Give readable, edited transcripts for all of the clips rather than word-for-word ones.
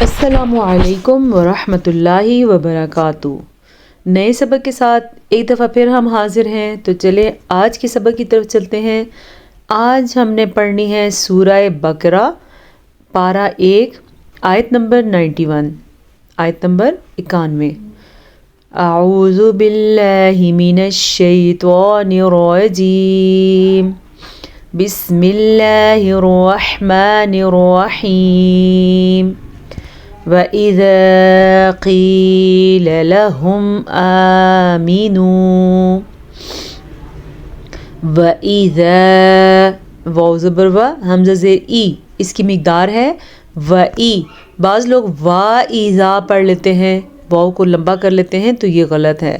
السلام علیکم ورحمۃ اللہ وبرکاتہ۔ نئے سبق کے ساتھ ایک دفعہ پھر ہم حاضر ہیں، تو چلیں آج کے سبق کی طرف چلتے ہیں۔ آج ہم نے پڑھنی ہے سورہ بقرہ، پارہ 1، آیت نمبر 91، آیت نمبر 91۔ اعوذ باللہ من الشیطان الرجیم، بسم اللہ الرحمن الرحیم۔ وَإِذَا قِيلَ لَهُمْ آمِنُوا، وَإِذَا، واو زبر و، حمزہ زیر ای، اس کی مقدار ہے وَإِ۔ بعض لوگ وَإِذَا پڑھ لیتے ہیں، واو کو لمبا کر لیتے ہیں، تو یہ غلط ہے۔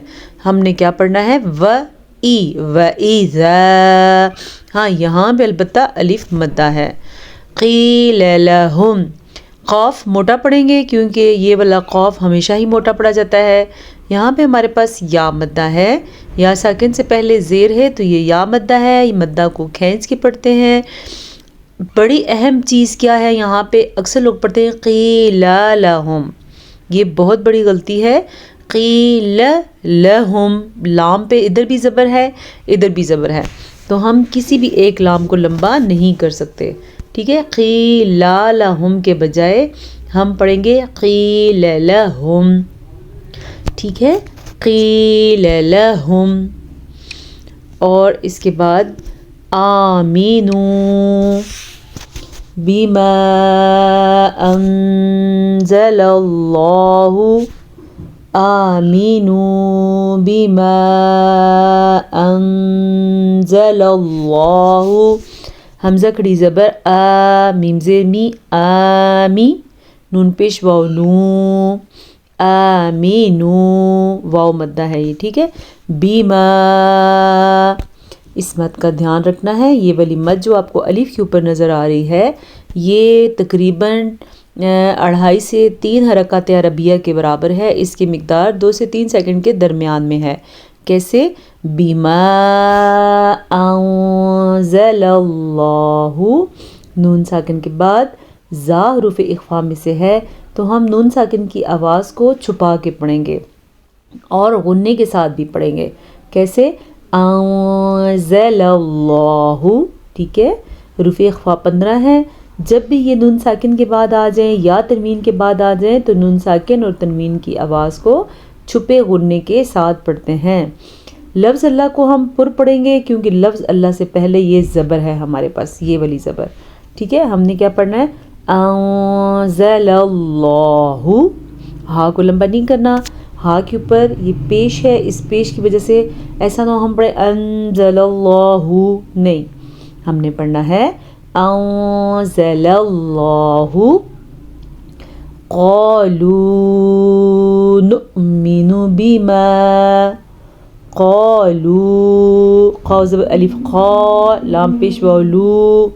ہم نے کیا پڑھنا ہے؟ وَإِ، وَإِذَا۔ ہاں یہاں پہ البتہ الف مدہ ہے۔ قِيلَ لَهُمْ، قاف موٹا پڑھیں گے کیونکہ یہ والا قاف ہمیشہ ہی موٹا پڑھا جاتا ہے۔ یہاں پہ ہمارے پاس یا مدہ ہے، یا ساکن سے پہلے زیر ہے تو یہ یا مدہ ہے، یہ مدہ کو کھینچ کے پڑھتے ہیں۔ بڑی اہم چیز کیا ہے یہاں پہ؟ اکثر لوگ پڑھتے ہیں قیل لہم، یہ بہت بڑی غلطی ہے۔ قیل لہم، لام پہ ادھر بھی زبر ہے، ادھر بھی زبر ہے، تو ہم کسی بھی ایک لام کو لمبا نہیں کر سکتے، ٹھیک ہے؟ قیل لہم کے بجائے ہم پڑھیں گے قیل لہم، ٹھیک ہے؟ قیل لہم۔ اور اس کے بعد آمینوا بما انزل اللہ، آمینوا بما انزل اللہ، حمزہ کھڑی زبر آ، میم زیر می، آمی، نون پیش واو نو، آمینو، واو مدہ ہے یہ، ٹھیک ہے؟ بیما، اس مد کا دھیان رکھنا ہے۔ یہ والی مد جو آپ کو الف کے اوپر نظر آ رہی ہے، یہ تقریباً 2.5 سے 3 حرکات عربیہ کے برابر ہے۔ اس کی مقدار 2 سے 3 سیکنڈ کے درمیان میں ہے۔ کیسے؟ بیما انزل اللہ، نون ساکن کے بعد زا حروف اخفا میں سے ہے، تو ہم نون ساکن کی آواز کو چھپا کے پڑھیں گے اور غنّے کے ساتھ بھی پڑھیں گے۔ کیسے؟ انزل اللہ، ٹھیک ہے؟ حروف اخفا 15 ہیں، جب بھی یہ نون ساکن کے بعد آ جائیں یا تنوین کے بعد آ جائیں تو نون ساکن اور تنوین کی آواز کو چھپے غنّے کے ساتھ پڑھتے ہیں۔ لفظ اللہ کو ہم پر پڑھیں گے کیونکہ لفظ اللہ سے پہلے یہ زبر ہے ہمارے پاس، یہ والی زبر، ٹھیک ہے؟ ہم نے کیا پڑھنا ہے؟ انزل اللہ، ہاں کو لمبا نہیں کرنا، ہاں کے اوپر یہ پیش ہے، اس پیش کی وجہ سے ایسا نہ ہو ہم پڑھیں انزل اللہ، نہیں، ہم نے پڑھنا ہے انزل اللہ۔ قالوا نؤمن بما، قالوا، قاف زبر الف قا، لام پیش واو لو،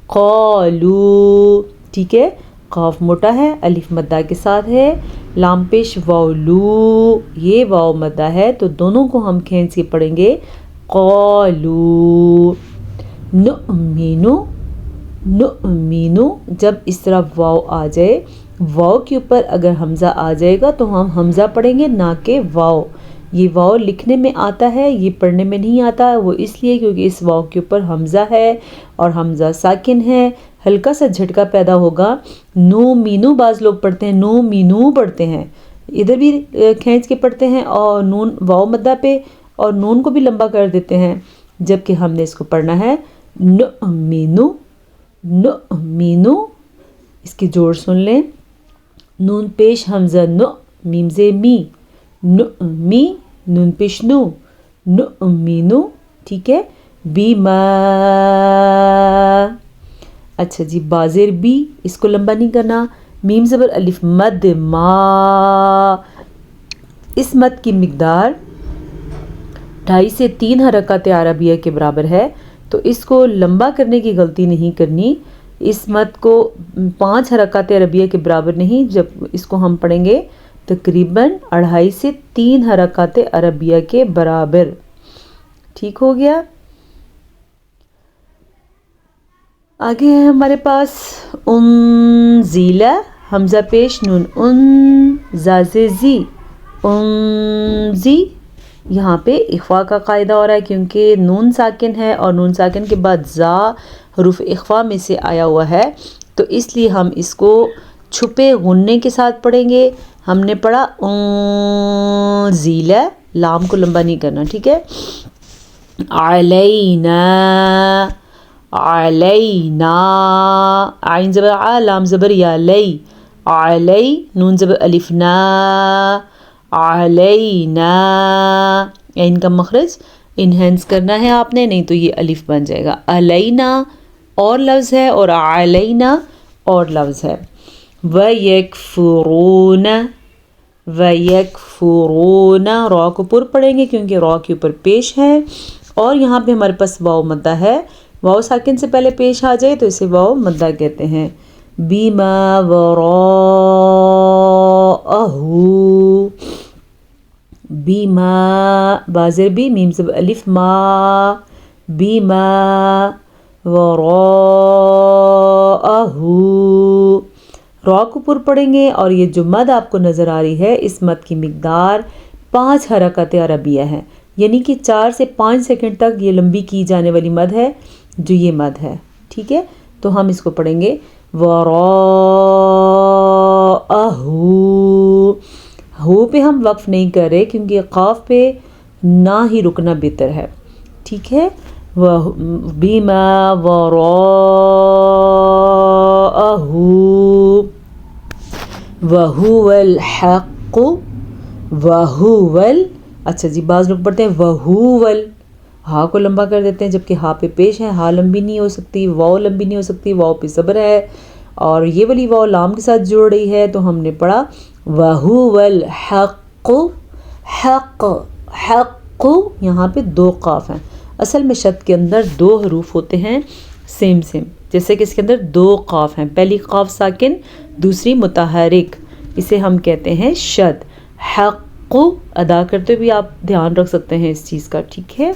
قالوا، ٹھیک ہے؟ قاف موٹا ہے، الف مدہ کے ساتھ ہے، لام پیش واو لو، یہ واو مدہ ہے، تو دونوں کو ہم کھینچ کے پڑھیں گے قالوا نؤمن، نؤمن، جب اس طرح واو آ جائے، واو کے اوپر اگر حمزہ آ جائے گا تو ہم حمزہ پڑھیں گے نہ کہ واو۔ یہ واو لکھنے میں آتا ہے، یہ پڑھنے میں نہیں آتا، وہ اس لیے کیونکہ اس واو کے اوپر حمزہ ہے اور حمزہ ساکن ہے، ہلکا سا جھٹکا پیدا ہوگا۔ نو مینو بعض لوگ پڑھتے ہیں، نو مینو پڑھتے ہیں، ادھر بھی کھینچ کے پڑھتے ہیں اور نون واو مدہ پہ اور نون کو بھی لمبا کر دیتے ہیں، جبکہ ہم نے اس کو پڑھنا ہے نؤمنو، نؤمنو، اس کے جوڑ سن لیں، نون پیش حمزہ نو، میم زیر می، نؤمی، نون پیش نو، نؤمنو، ٹھیک ہے؟ بیما، اچھا جی، بازر بی، اس کو لمبا نہیں کرنا، میم زبر الف مد ما، اس مد کی مقدار 2.5 سے 3 حرکات عربیہ کے برابر ہے، تو اس کو لمبا کرنے کی غلطی نہیں کرنی۔ اس مد کو 5 حرکات عربیہ کے برابر نہیں، جب اس کو ہم پڑھیں گے تقریباً 2.5 سے 3 حرکات عربیہ کے برابر، ٹھیک ہو گیا؟ آگے ہے ہمارے پاس انزیلا، حمزہ پیش نون ان، زا سے زی، انزی. یہاں پہ اخفا کا قاعدہ ہو رہا ہے کیونکہ نون ساکن ہے اور نون ساکن کے بعد زا حروف اخفا میں سے آیا ہوا ہے، تو اس لیے ہم اس کو چھپے غنے کے ساتھ پڑھیں گے. ہم نے پڑھا انزیل، لام کو لمبا نہیں کرنا، ٹھیک ہے. علینا، علینا، عین زبر ع، لام زبر یا، لی، علی، نون زبر الف نا، علینا. عین کا مخرج انہینس کرنا ہے آپ نے، نہیں تو یہ الف بن جائے گا. علینا اور لفظ ہے اور علینا اور لفظ ہے. وَيَكْفُرُونَ، وَيَكْفُرُونَ، را کو پر پڑھیں گے کیونکہ را کے اوپر پیش ہے، اور یہاں پہ ہمارے پاس واو مدہ ہے. واو ساکن سے پہلے پیش آ جائے تو اسے واو مدہ کہتے ہیں. بِمَا وَرَاءَهُ، بِمَا، بازر بھی، میم زبر الف ما، بِمَا وَرَاءَهُ. را کو پر پڑھیں گے، اور یہ جو مد آپ کو نظر آ رہی ہے اس مد کی مقدار 5 حرکات عربیہ ہے، یعنی کہ 4 سے 5 سیکنڈ تک یہ لمبی کی جانے والی مد ہے جو یہ مد ہے. ٹھیک ہے، تو ہم اس کو پڑھیں گے وراءہ. ہو پہ ہم وقف نہیں کر رہے کیونکہ قاف پہ نہ ہی رکنا بہتر ہے. ٹھیک ہے، بِمَا وَرَاءَهُ وَهُوَ الْحَقُّ، وَهُوَ اچھا جی، بعض لوگ پڑھتے ہیں وَهُوَ، ہا کو لمبا کر دیتے ہیں جبکہ ہا پہ پیش ہے، ہا لمبی نہیں ہو سکتی، واو لمبی نہیں ہو سکتی، واو پہ زبر ہے اور یہ والی واو لام کے ساتھ جڑ رہی ہے، تو ہم نے پڑھا وَهُوَ الْحَقُّ. حق، حق، یہاں پہ 2 قاف ہیں. اصل میں شد کے اندر 2 حروف ہوتے ہیں سیم سیم، جیسے کہ اس کے اندر 2 قاف ہیں، پہلی قاف ساکن دوسری متحرک، اسے ہم کہتے ہیں شد. حق ادا کرتے بھی آپ دھیان رکھ سکتے ہیں اس چیز کا. ٹھیک ہے،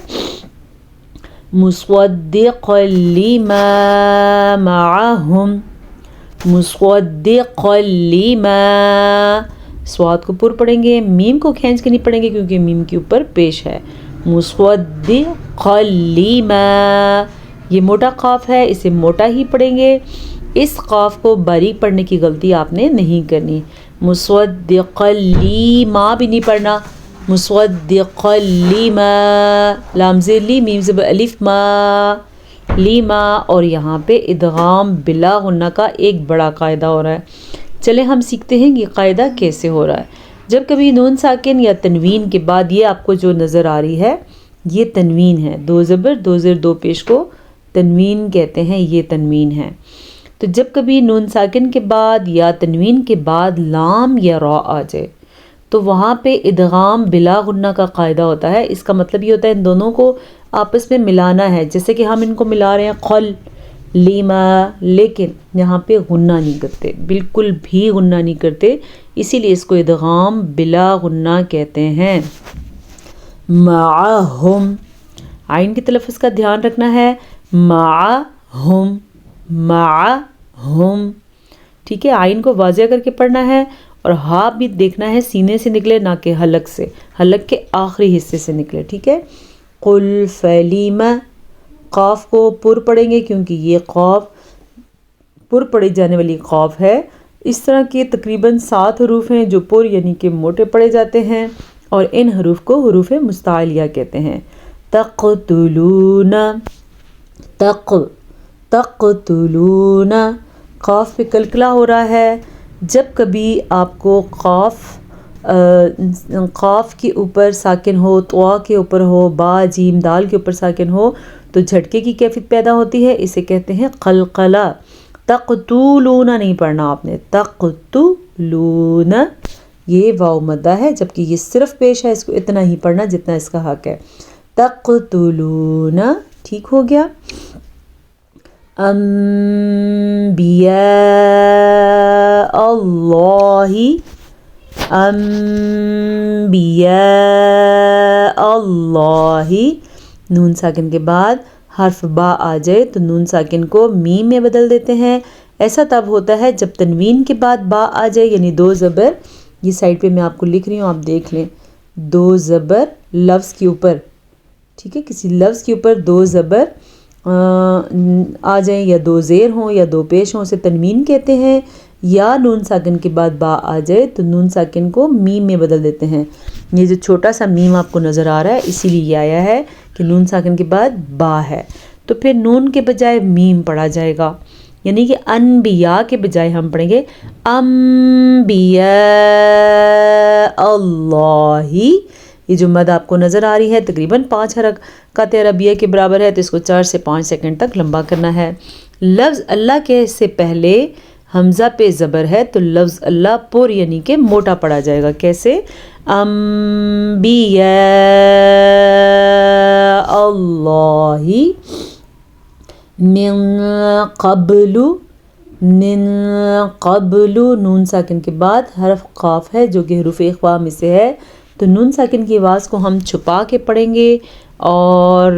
مصدقا لما معهم، مصدقا لما، سواد کو پر پڑھیں گے، میم کو کھینچ کے نہیں پڑھیں گے کیونکہ میم کے اوپر پیش ہے. مصدقا لما، یہ موٹا قاف ہے، اسے موٹا ہی پڑھیں گے. اس قاف کو باریک پڑھنے کی غلطی آپ نے نہیں کرنی. مصدقا لما بھی نہیں پڑھنا، مصدقا لما، لام زیر لی، میم زبر الف ما، لیما. اور یہاں پہ ادغام بلا غنہ کا ایک بڑا قاعدہ ہو رہا ہے. چلے ہم سیکھتے ہیں یہ قاعدہ کیسے ہو رہا ہے. جب کبھی نون ساکن یا تنوین کے بعد یہ آپ کو جو نظر آ رہی ہے یہ تنوین ہے، 2 زبر 2 زیر 2 پیش کو تنوین کہتے ہیں، یہ تنوین ہے. تو جب کبھی نون ساکن کے بعد یا تنوین کے بعد لام یا را آ جائے تو وہاں پہ ادغام بلا غنہ کا قاعدہ ہوتا ہے. اس کا مطلب یہ ہوتا ہے ان دونوں کو آپس میں ملانا ہے، جیسے کہ ہم ان کو ملا رہے ہیں قل، لیما، لیکن یہاں پہ غنہ نہیں کرتے، بالکل بھی غنہ نہیں کرتے، اسی لیے اس کو ادغام بلا غنہ کہتے ہیں. معہم، عین کے تلفظ کا دھیان رکھنا ہے، معہم، معہم. ٹھیک ہے، عین کو واضح کر کے پڑھنا ہے اور ہا بھی دیکھنا ہے سینے سے نکلے نہ کہ حلق سے، حلق کے آخری حصے سے نکلے. ٹھیک ہے، قل فلم، قاف کو پر پڑھیں گے کیونکہ یہ قاف پر پڑھی جانے والی قاف ہے. اس طرح کے تقریباً 7 حروف ہیں جو پر یعنی کہ موٹے پڑھے جاتے ہیں اور ان حروف کو حروف مستعلیہ کہتے ہیں. تقتلون، تقتلون، قاف پہ کلکلا ہو رہا ہے. جب کبھی آپ کو قاف کے اوپر ساکن ہو، طوا کے اوپر ہو، با جیم دال کے اوپر ساکن ہو تو جھٹکے کی کیفیت پیدا ہوتی ہے، اسے کہتے ہیں قلقلہ. تقتلون نہیں پڑھنا آپ نے، تقتلون، یہ واو مدہ ہے جبکہ یہ صرف پیش ہے، اس کو اتنا ہی پڑھنا جتنا اس کا حق ہے. تقتلون، ٹھیک ہو گیا. انبیاء اللہ، انبیاء اللہ، نون ساکن کے بعد حرف با آ جائے تو نون ساکن کو میم میں بدل دیتے ہیں، ایسا تب ہوتا ہے جب تنوین کے بعد با آ جائے، یعنی دو زبر، یہ سائڈ پہ میں آپ کو لکھ رہی ہوں، آپ دیکھ لیں، دو زبر لفظ کے اوپر، ٹھیک ہے، کسی لفظ کے اوپر دو زبر آ جائیں، یا دو زیر ہوں یا دو پیش ہوں، اسے تنوین کہتے ہیں، یا نون ساکن کے بعد با آ جائے تو نون ساکن کو میم میں بدل دیتے ہیں۔ یہ جو چھوٹا سا میم آپ کو نظر آ رہا ہے اسی لیے یہ آیا ہے کہ نون ساکن کے بعد با ہے، تو پھر نون کے بجائے میم پڑھا جائے گا، یعنی کہ انبیاء کے بجائے ہم پڑھیں گے انبیاء اللہ۔ یہ جو مد آپ کو نظر آ رہی ہے تقریباً 5 حرکات عربیہ کے برابر ہے، تو اس کو 4 سے 5 سیکنڈ تک لمبا کرنا ہے۔ لفظ اللہ کے سے پہلے حمزہ پہ زبر ہے تو لفظ اللہ پر یعنی کہ موٹا پڑا جائے گا، کیسے؟ انبیاء اللہ من قبل، من قبل، نون ساکن کے بعد حرف قاف ہے جو کہ حروف اخفاء میں سے ہے، تو نون ساکن کی آواز کو ہم چھپا کے پڑھیں گے اور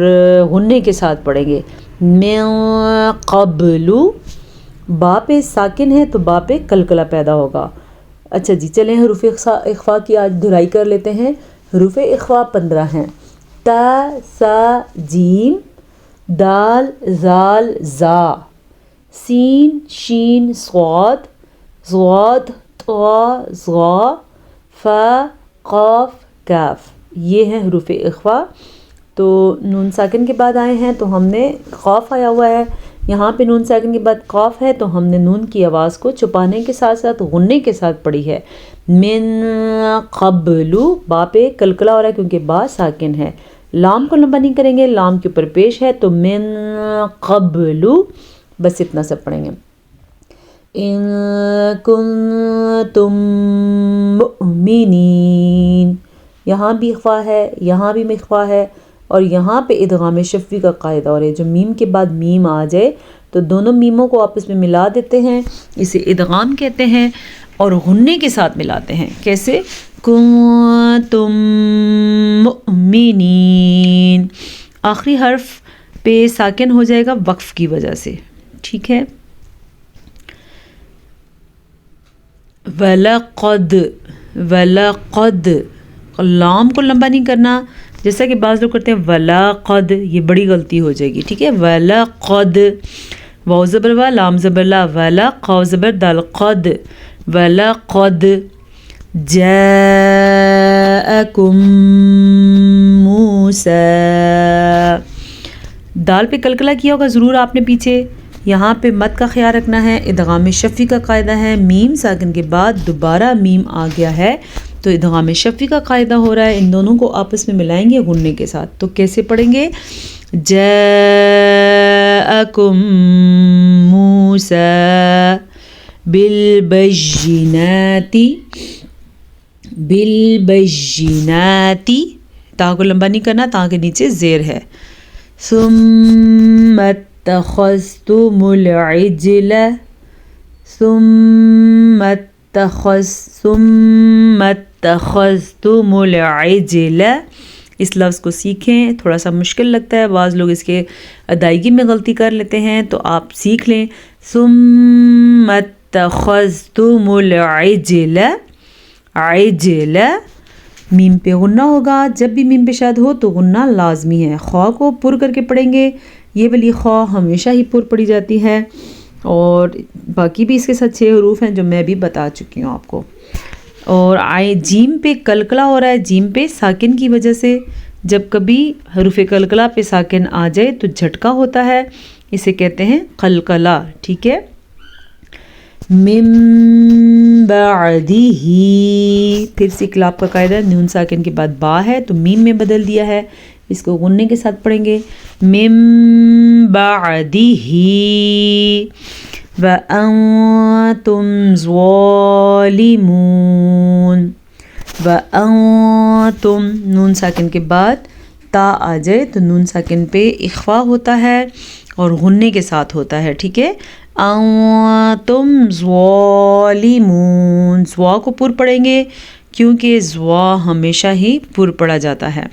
غنّے کے ساتھ پڑھیں گے۔ من قبل، با پہ ساکن ہے تو با پہ کلکلہ پیدا ہوگا۔ اچھا جی، چلیں حروف اخفاء کی آج دہرائی کر لیتے ہیں۔ حروف اخفاء 15 ہیں، تا، سا، جیم، دال، زال، زا، سین، شین، صاد، ضاد، طا، ظا، فا، قاف، کاف، یہ ہیں حروف اخفاء۔ تو نون ساکن کے بعد آئے ہیں تو ہم نے قاف آیا ہوا ہے، یہاں پہ نون ساکن کے بعد قاف ہے تو ہم نے نون کی آواز کو چھپانے کے ساتھ ساتھ غنّے کے ساتھ پڑھی ہے۔ من قبل، با پہ کلکلہ ہو رہا ہے کیونکہ با ساکن ہے، لام کو لمبا نہیں کریں گے، لام کے اوپر پیش ہے تو من قبل، بس اتنا سب پڑھیں گے۔ ان کنتم مؤمنین، یہاں بھی اخفاء ہے، یہاں بھی اخفاء ہے، اور یہاں پہ ادغام شفوی کا قاعدہ اور ہے، جو میم کے بعد میم آ جائے تو دونوں میموں کو آپس میں ملا دیتے ہیں، اسے ادغام کہتے ہیں، اور غنّے کے ساتھ ملاتے ہیں، کیسے؟ کنتم مؤمنین، آخری حرف پہ ساکن ہو جائے گا وقف کی وجہ سے، ٹھیک ہے۔ وَلَقَدْ، وَلَقَدْ، لام کو لمبا نہیں کرنا، جیسا کہ بعض لوگ کرتے ہیں وَلَقَدْ، یہ بڑی غلطی ہو جائے گی، ٹھیک ہے۔ وَلَقَدْ، واو زبر وا، لام زبر لا، وَلَا، قاف زبر دال، قد، وَلَقَدْ جَاءَكُم مُوسَىٰ، دال پہ کلکلہ کیا ہوگا ضرور آپ نے پیچھے، یہاں پہ مد کا خیال رکھنا ہے، ادغام شفوی کا قاعدہ ہے، میم ساکن کے بعد دوبارہ میم آ گیا ہے تو ادغام شفوی کا قاعدہ ہو رہا ہے، ان دونوں کو آپس میں ملائیں گے غنّے کے ساتھ، تو کیسے پڑھیں گے؟ جاءکم موسیٰ بالبینات، بالبینات، تا کو لمبا نہیں کرنا، تا کے نیچے زیر ہے، ثم اتخذتم العجل، ثم اتخذتم العجل، اس لفظ کو سیکھیں، تھوڑا سا مشکل لگتا ہے، بعض لوگ اس کے ادائیگی میں غلطی کر لیتے ہیں، تو آپ سیکھ لیں، ثم اتخذتم العجل، عجل، میم پہ غنّہ ہوگا، جب بھی میم پہ شاد ہو تو غنّہ لازمی ہے، خواہ کو پر کر کے پڑھیں گے، یہ والی خواہ ہمیشہ ہی پر پڑھی جاتی ہے، اور باقی بھی اس کے ساتھ 6 حروف ہیں جو میں بھی بتا چکی ہوں آپ کو۔ اور جیم پہ کلکلہ ہو رہا ہے، جیم پہ ساکن کی وجہ سے، جب کبھی حروف کلکلہ پہ ساکن آ جائے تو جھٹکا ہوتا ہے، اسے کہتے ہیں قلقلہ، ٹھیک ہے۔ من بعدہ، پھر سے اقلاب کا قاعدہ، نون ساکن کے بعد با ہے تو میم میں بدل دیا ہے، اس کو غنّے کے ساتھ پڑھیں گے، من بعدہ وَأَنْتُمْ ظَالِمُونَ، وَأَنْتُمْ، نون ساکن کے بعد تا آ جائے تو نون ساکن پہ اخفاء ہوتا ہے اور غنّے کے ساتھ ہوتا ہے، ٹھیک ہے۔ انتم ظالمون، زوا کو پر پڑھیں گے کیونکہ زوا ہمیشہ ہی پر پڑھا جاتا ہے،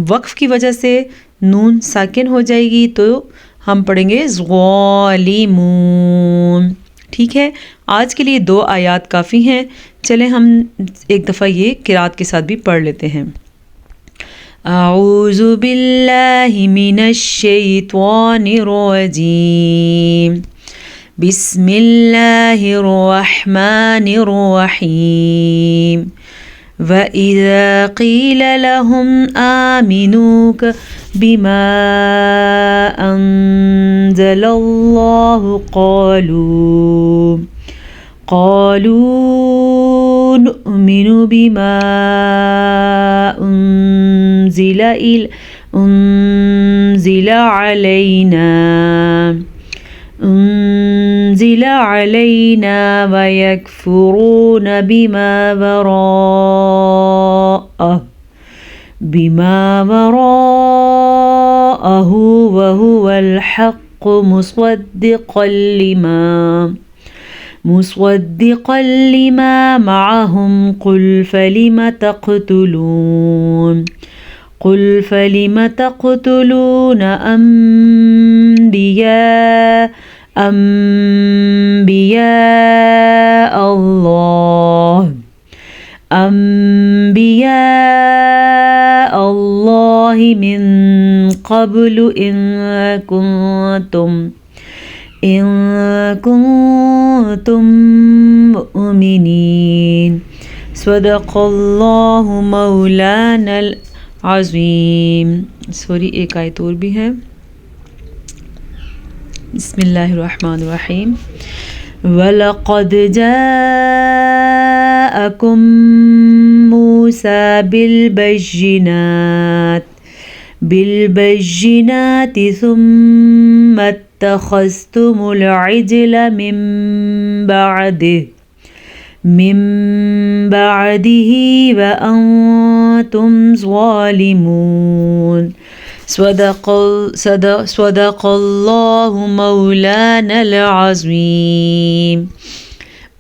وقف کی وجہ سے نون ساکن ہو جائے گی تو ہم پڑھیں گے ظالمون، ٹھیک ہے، آج کے لیے 2 آیات کافی ہیں، چلیں ہم ایک دفعہ یہ قرات کے ساتھ بھی پڑھ لیتے ہیں۔ اعوذ باللہ من الشیطان الرجیم، بسم اللہ الرحمن الرحیم، وَإِذَا قِيلَ لَهُمْ آمِنُوا بِمَا أَنزَلَ اللَّهُ قَالُوا نُؤْمِنُ بِمَا أُنزِلَ عَلَيْنَا وَيَكْفُرُونَ بِمَا وَرَاءَهُ وَهُوَ الْحَقُّ مُصَدِّقًا لِمَا مَعَهُمْ قُلْ فَلِمَ تَقْتُلُونَ أَنبِيَاءَ اللَّهِ مِن قَبْلُ إِن كُنتُم مُؤْمِنِينَ۔ صدق اللہ مولانا العظیم۔ ایک آیت اور بھی ہے، بسم اللہ الرحمن الرحیم، وَلَقَدْ جَاءَكُم مُوسَىٰ بِالْبَيِّنَاتِ ثُمَّ اتَّخَذْتُمُ الْعِجْلَ مِن بَعْدِهِ وَأَنتُمْ ظَالِمُونَ۔ صدق اللہ مولانا العظیم۔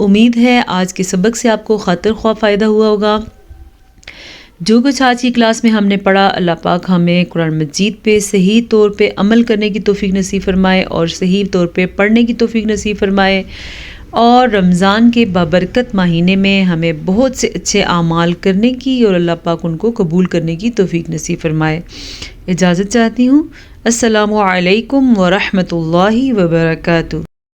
امید ہے آج کے سبق سے آپ کو خاطر خواہ فائدہ ہوا ہوگا۔ جو کچھ آج کی کلاس میں ہم نے پڑھا، اللہ پاک ہمیں قرآن مجید پہ صحیح طور پہ عمل کرنے کی توفیق نصیب فرمائے اور صحیح طور پہ پڑھنے کی توفیق نصیب فرمائے، اور رمضان کے بابرکت مہینے میں ہمیں بہت سے اچھے اعمال کرنے کی اور اللہ پاک ان کو قبول کرنے کی توفیق نصیب فرمائے۔ اجازت چاہتی ہوں، السلام علیکم ورحمۃ اللہ وبرکاتہ۔